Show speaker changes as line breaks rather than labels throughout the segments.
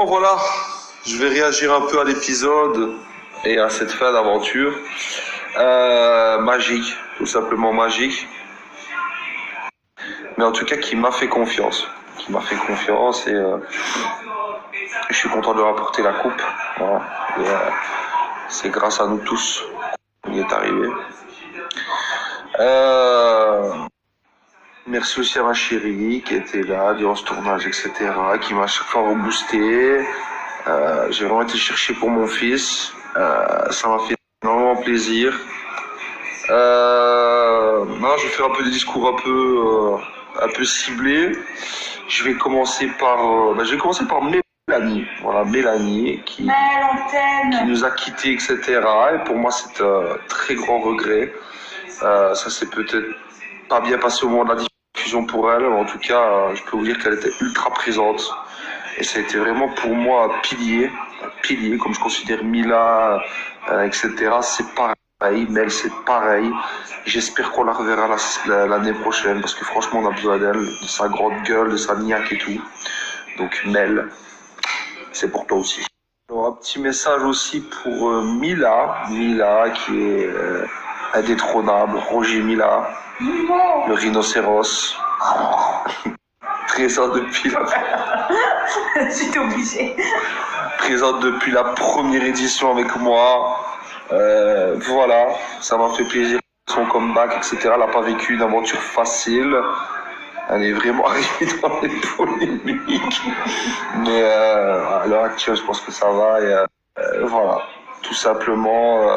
Voilà, je vais réagir un peu à l'épisode et à cette fin d'aventure. Magique, tout simplement magique. Mais en tout cas, qui m'a fait confiance. Qui m'a fait confiance et je suis content de leur apporter la coupe. Voilà. Et, c'est grâce à nous tous qu'on y est arrivé. Merci aussi à ma chérie qui était là durant ce tournage, etc., qui m'a à chaque fois reboosté. J'ai vraiment été chercher pour mon fils. Ça m'a fait énormément plaisir. Non, je vais faire un peu des discours un peu ciblés. Je vais commencer par Mélanie. Voilà, Mélanie qui nous a quittés, etc. Et pour moi, c'est un très grand regret. Ça s'est peut-être pas bien passé au moment de la diffusion pour elle. En tout cas, je peux vous dire qu'elle était ultra présente. Et ça a été vraiment pour moi un pilier, comme je considère Mila, etc. C'est pareil, Mel, c'est pareil. J'espère qu'on la reverra l'année prochaine, parce que franchement, on a besoin d'elle, de sa grande gueule, de sa niaque et tout. Donc Mel, c'est pour toi aussi. Alors, un petit message aussi pour Mila qui est indétrônable, Roger Mila, le rhinocéros. Présent depuis la...
J'étais obligée.
Présente depuis la première édition avec moi. Voilà, ça m'a fait plaisir. Son comeback, etc. Elle n'a pas vécu une aventure facile. Elle est vraiment arrivée dans les polémiques. Mais à l'heure actuelle, je pense que ça va. Et voilà, tout simplement,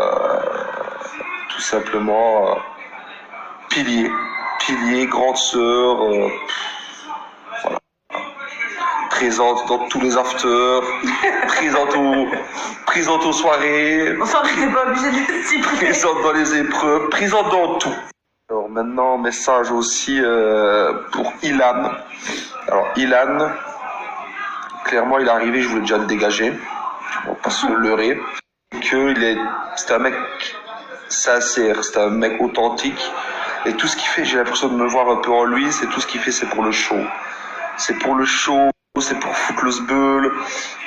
pilier, grande sœur. Voilà. Présente dans tous les afters, présente aux soirées,
Enfin, t'es pas obligé de le dire.
présente dans les épreuves, présente dans tout. Alors maintenant, message aussi pour Ilan. Alors Ilan, clairement il est arrivé, je voulais déjà le dégager, on va pas se leurrer, c'est un mec sincère, c'est un mec authentique, et tout ce qu'il fait, j'ai l'impression de me voir un peu en lui, c'est tout ce qu'il fait, c'est pour le show. C'est pour le show, c'est pour foutre le sbeul.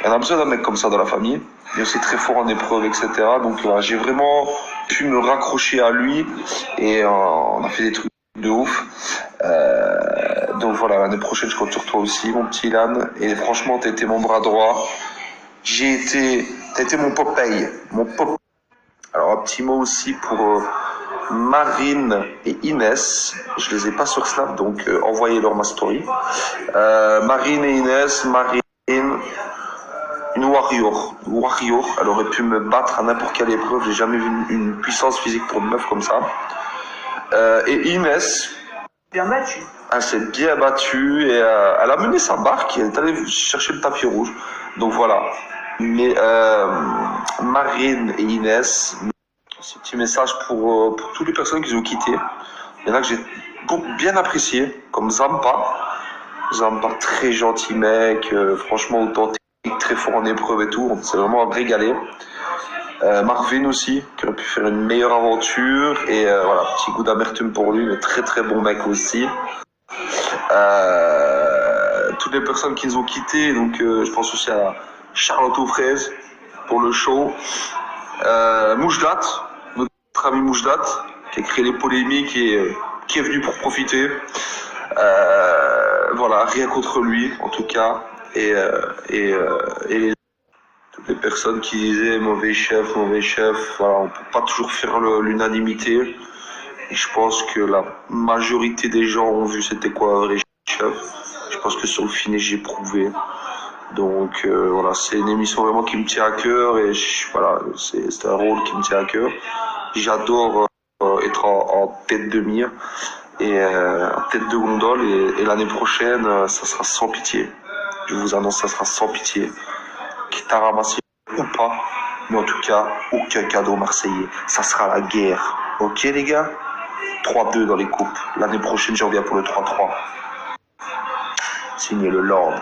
On a besoin d'un mec comme ça dans la famille. Il est aussi très fort en épreuve, etc. Donc voilà, j'ai vraiment pu me raccrocher à lui et on a fait des trucs de ouf. Donc voilà, l'année prochaine, je compte sur toi aussi, mon petit Ilan. Et franchement, t'as été mon bras droit. T'as été mon Popeye. Alors un petit mot aussi pour Marine et Inès, je les ai pas sur Snap, donc envoyez-leur ma story. Marine et Inès, Marine, une warrior, elle aurait pu me battre à n'importe quelle épreuve, j'ai jamais vu une puissance physique pour une meuf comme ça. Et Inès,
Bien battu.
elle s'est bien battue et elle a mené sa barque, elle est allée chercher le tapis rouge. Donc voilà. Mais Marine et Inès, ce petit message pour toutes les personnes qui ont quitté. Il y en a que j'ai bien apprécié, comme Zampa. Zampa, très gentil mec, franchement authentique, très fort en épreuve et tout. C'est vraiment régalé. Marvin aussi, qui aurait pu faire une meilleure aventure. Et voilà, petit goût d'amertume pour lui, mais très très bon mec aussi. Toutes les personnes qui nous ont quittés, donc je pense aussi à Charlotte aux fraises pour le show. Moujdat, notre ami Moujdat, qui a créé les polémiques et qui est venu pour profiter. Voilà, rien contre lui en tout cas. Et toutes les personnes qui disaient mauvais chef, voilà, on peut pas toujours faire l'unanimité. Et je pense que la majorité des gens ont vu c'était quoi un vrai chef. Je pense que sur le finish j'ai prouvé. Donc voilà, c'est une émission vraiment qui me tient à cœur et voilà, c'est un rôle qui me tient à cœur. J'adore être en tête de mire et en tête de gondole et l'année prochaine, ça sera sans pitié. Je vous annonce, ça sera sans pitié. Quitte à ramasser ou pas, mais en tout cas, aucun cadeau marseillais. Ça sera la guerre. Ok les gars? 3-2 dans les coupes. L'année prochaine, je reviens pour le 3-3. Signé le Lord.